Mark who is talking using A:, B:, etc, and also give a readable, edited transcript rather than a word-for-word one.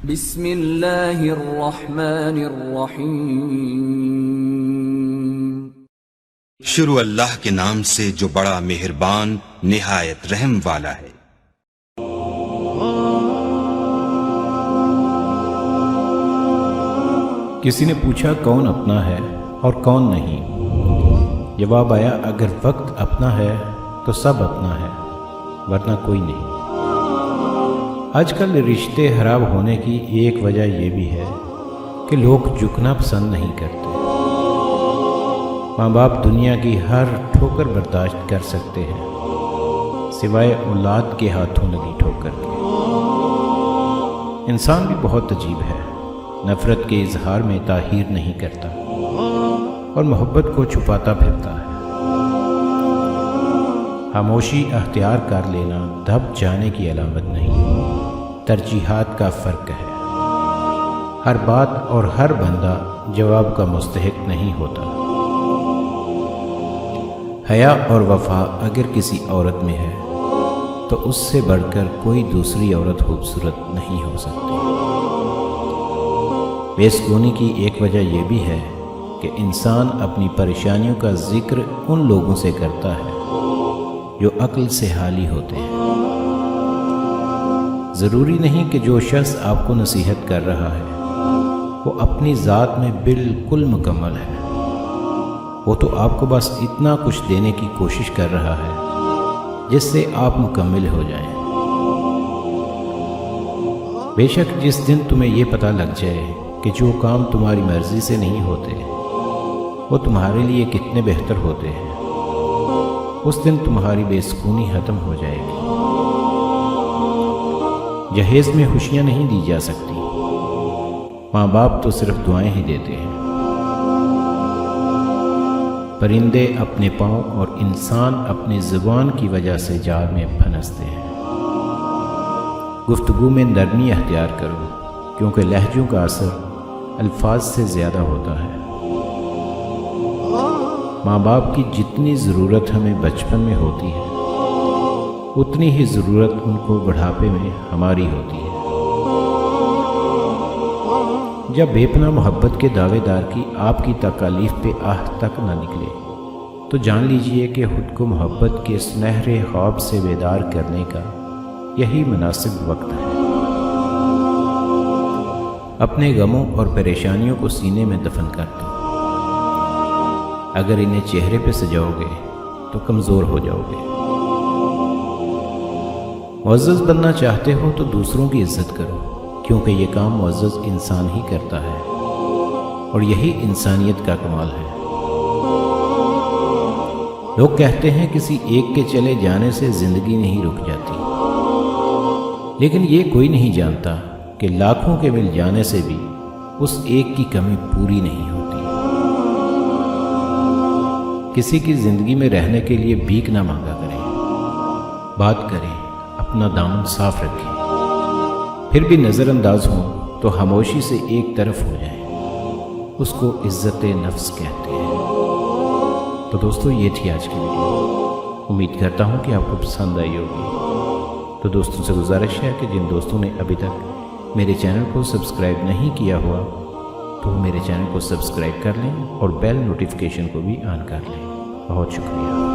A: بسم اللہ الرحمن الرحیم
B: شروع اللہ کے نام سے جو بڑا مہربان نہایت رحم والا ہے۔
C: کسی نے پوچھا کون اپنا ہے اور کون نہیں؟ جواب آیا اگر وقت اپنا ہے تو سب اپنا ہے، ورنہ کوئی نہیں۔ آج کل رشتے خراب ہونے کی ایک وجہ یہ بھی ہے کہ لوگ جھکنا پسند نہیں کرتے۔ ماں باپ دنیا کی ہر ٹھوکر برداشت کر سکتے ہیں سوائے اولاد کے ہاتھوں لگی ٹھوکر کے۔ انسان بھی بہت عجیب ہے، نفرت کے اظہار میں تاخیر نہیں کرتا اور محبت کو چھپاتا پھرتا ہے۔ خاموشی اختیار کر لینا دب جانے کی علامت نہیں، ترجیحات کا فرق ہے۔ ہر بات اور ہر بندہ جواب کا مستحق نہیں ہوتا۔ حیا اور وفا اگر کسی عورت میں ہے تو اس سے بڑھ کر کوئی دوسری عورت خوبصورت نہیں ہو سکتی۔ بے سکونی کی ایک وجہ یہ بھی ہے کہ انسان اپنی پریشانیوں کا ذکر ان لوگوں سے کرتا ہے جو عقل سے حالی ہوتے ہیں۔ ضروری نہیں کہ جو شخص آپ کو نصیحت کر رہا ہے وہ اپنی ذات میں بالکل مکمل ہے، وہ تو آپ کو بس اتنا کچھ دینے کی کوشش کر رہا ہے جس سے آپ مکمل ہو جائیں۔ بے شک جس دن تمہیں یہ پتہ لگ جائے کہ جو کام تمہاری مرضی سے نہیں ہوتے وہ تمہارے لیے کتنے بہتر ہوتے ہیں، اس دن تمہاری بے سکونی ختم ہو جائے گی۔ جہیز میں خوشیاں نہیں دی جا سکتی، ماں باپ تو صرف دعائیں ہی دیتے ہیں۔ پرندے اپنے پاؤں اور انسان اپنی زبان کی وجہ سے جال میں پھنستے ہیں۔ گفتگو میں نرمی اختیار کرو کیونکہ لہجوں کا اثر الفاظ سے زیادہ ہوتا ہے۔ ماں باپ کی جتنی ضرورت ہمیں بچپن میں ہوتی ہے اتنی ہی ضرورت ان کو بڑھاپے میں ہماری ہوتی ہے۔ جب بے پناہ محبت کے دعوے دار کی آپ کی تکالیف پہ آہ تک نہ نکلے تو جان لیجئے کہ خود کو محبت کے سنہرے خواب سے بیدار کرنے کا یہی مناسب وقت ہے۔ اپنے غموں اور پریشانیوں کو سینے میں دفن کر دو، اگر انہیں چہرے پہ سجاؤ گے تو کمزور ہو جاؤ گے۔ معزز بننا چاہتے ہو تو دوسروں کی عزت کرو کیونکہ یہ کام معزز انسان ہی کرتا ہے اور یہی انسانیت کا کمال ہے۔ لوگ کہتے ہیں کسی ایک کے چلے جانے سے زندگی نہیں رک جاتی، لیکن یہ کوئی نہیں جانتا کہ لاکھوں کے مل جانے سے بھی اس ایک کی کمی پوری نہیں ہوتی۔ کسی کی زندگی میں رہنے کے لیے بھیک نہ مانگا کریں، بات کریں، اپنا دامن صاف رکھیں، پھر بھی نظر انداز ہوں تو خاموشی سے ایک طرف ہو جائیں، اس کو عزت نفس کہتے ہیں۔ تو دوستو یہ تھی آج کی ویڈیو، امید کرتا ہوں کہ آپ کو پسند آئی ہوگی۔ تو دوستوں سے گزارش ہے کہ جن دوستوں نے ابھی تک میرے چینل کو سبسکرائب نہیں کیا ہوا تو میرے چینل کو سبسکرائب کر لیں اور بیل نوٹیفیکیشن کو بھی آن کر لیں۔ بہت شکریہ۔